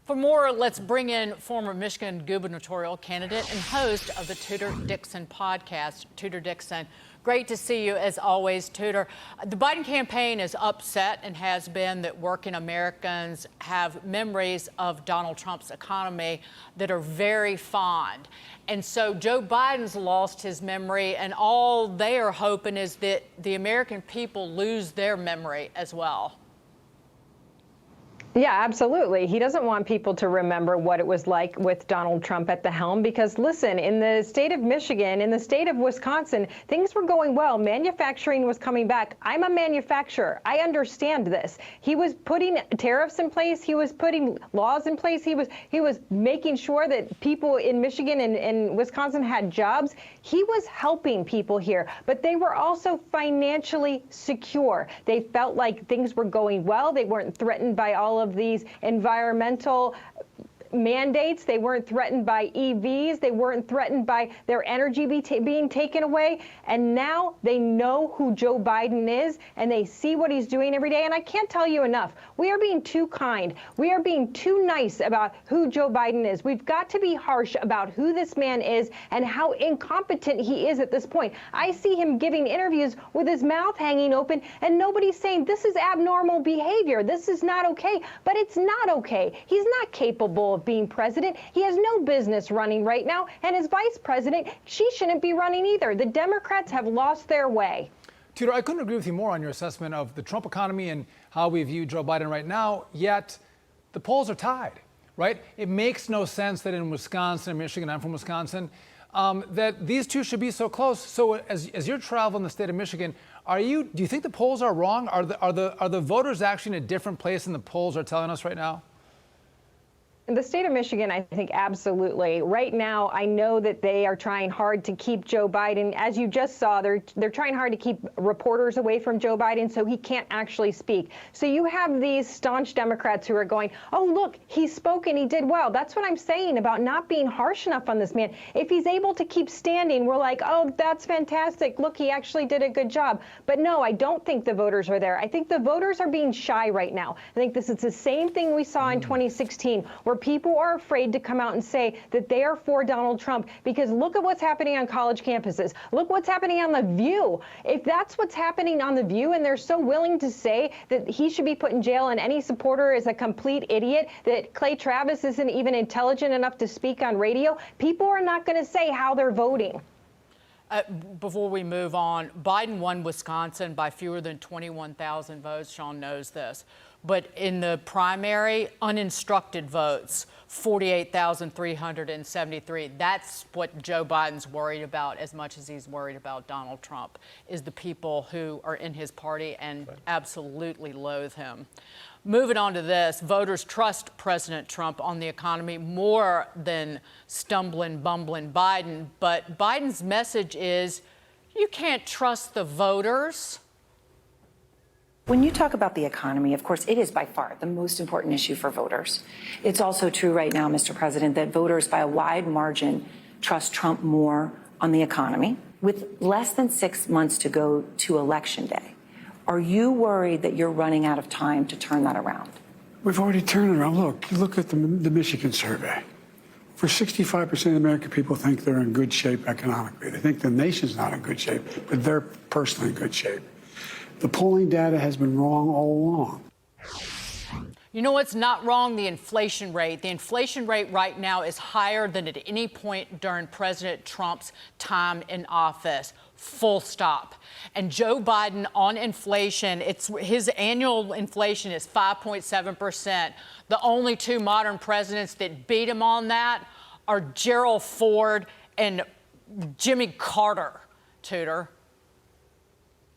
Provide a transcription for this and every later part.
For more, let's bring in former Michigan gubernatorial candidate and host of the Tudor Dixon podcast, Tudor Dixon. Great to see you as always, Tudor. The Biden campaign is upset and has been that working Americans have memories of Donald Trump's economy that are very fond. And so Joe Biden's lost his memory, and all they are hoping is that the American people lose their memory as well. Yeah, absolutely. He doesn't want people to remember what it was like with Donald Trump at the helm because, listen, in the state of Michigan, in the state of Wisconsin, things were going well. Manufacturing was coming back. I'm a manufacturer. I understand this. He was putting tariffs in place. He was putting laws in place. He was making sure that people in Michigan and Wisconsin had jobs. He was helping people here, but they were also financially secure. They felt like things were going well. They weren't threatened by all of these environmental mandates. They weren't threatened by EVs. They weren't threatened by their energy being taken away. And now they know who Joe Biden is, and they see what he's doing every day. And I can't tell you enough. We are being too kind. We are being too nice about who Joe Biden is. We've got to be harsh about who this man is and how incompetent he is at this point. I see him giving interviews with his mouth hanging open, and nobody's saying this is abnormal behavior. This is not okay. But it's not okay. He's not capable of being president. He has no business running right now, and his vice president, she shouldn't be running either. The Democrats have lost their way. Tudor, I couldn't agree with you more on your assessment of the Trump economy and how we view Joe Biden right now, yet the polls are tied, right? It makes no sense that in Wisconsin and Michigan, I'm from Wisconsin, that these two should be so close. So as you're traveling the state of Michigan, do you think the polls are wrong? Are the voters actually in a different place than the polls are telling us right now? In the state of Michigan, I think absolutely. Right now, I know that they are trying hard to keep Joe Biden. As you just saw, they're trying hard to keep reporters away from Joe Biden so he can't actually speak. So you have these staunch Democrats who are going, oh, look, he spoke and he did well. That's what I'm saying about not being harsh enough on this man. If he's able to keep standing, we're like, oh, that's fantastic. Look, he actually did a good job. But no, I don't think the voters are there. I think the voters are being shy right now. I think this is the same thing we saw in 2016, where people are afraid to come out and say that they are for Donald Trump because look at what's happening on college campuses. Look what's happening on The View. If that's what's happening on The View and they're so willing to say that he should be put in jail and any supporter is a complete idiot, that Clay Travis isn't even intelligent enough to speak on radio, people are not going to say how they're voting. Before we move on, Biden won Wisconsin by fewer than 21,000 votes. Sean knows this. But in the primary, uninstructed votes, 48,373. That's what Joe Biden's worried about as much as he's worried about Donald Trump, is the people who are in his party and absolutely loathe him. Moving on to this, voters trust President Trump on the economy more than stumbling, bumbling Biden. But Biden's message is, you can't trust the voters. When you talk about the economy, of course, it is by far the most important issue for voters. It's also true right now, Mr. President, that voters by a wide margin trust Trump more on the economy. With less than 6 months to go to Election Day, are you worried that you're running out of time to turn that around? We've already turned it around. Look at the Michigan survey. For 65% of the American people think they're in good shape economically. They think the nation's not in good shape, but they're personally in good shape. The polling data has been wrong all along. You know what's not wrong? The inflation rate. The inflation rate right now is higher than at any point during President Trump's time in office. Full stop. And Joe Biden on inflation, his annual inflation is 5.7%. The only two modern presidents that beat him on that are Gerald Ford and Jimmy Carter, Tudor.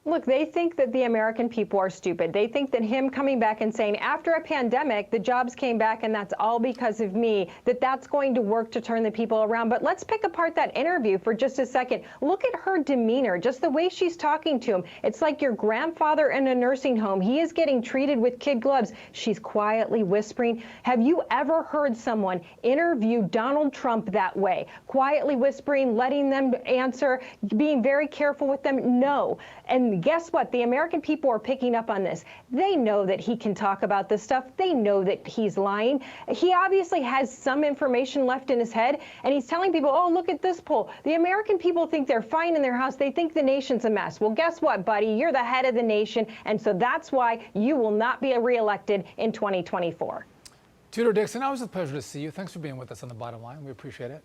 Look, they think that the American people are stupid. They think that him coming back and saying, after a pandemic, the jobs came back and that's all because of me, that's going to work to turn the people around. But let's pick apart that interview for just a second. Look at her demeanor, just the way she's talking to him. It's like your grandfather in a nursing home. He is getting treated with kid gloves. She's quietly whispering. Have you ever heard someone interview Donald Trump that way? Quietly whispering, letting them answer, being very careful with them? No. And Guess what? The American people are picking up on this. They know that he can talk about this stuff. They know that he's lying. He obviously has some information left in his head, and he's telling people, oh, look at this poll. The American people think they're fine in their house. They think the nation's a mess. Well, guess what, buddy? You're the head of the nation, and so that's why you will not be reelected in 2024. Tudor Dixon, always a pleasure to see you. Thanks for being with us on The Bottom Line. We appreciate it.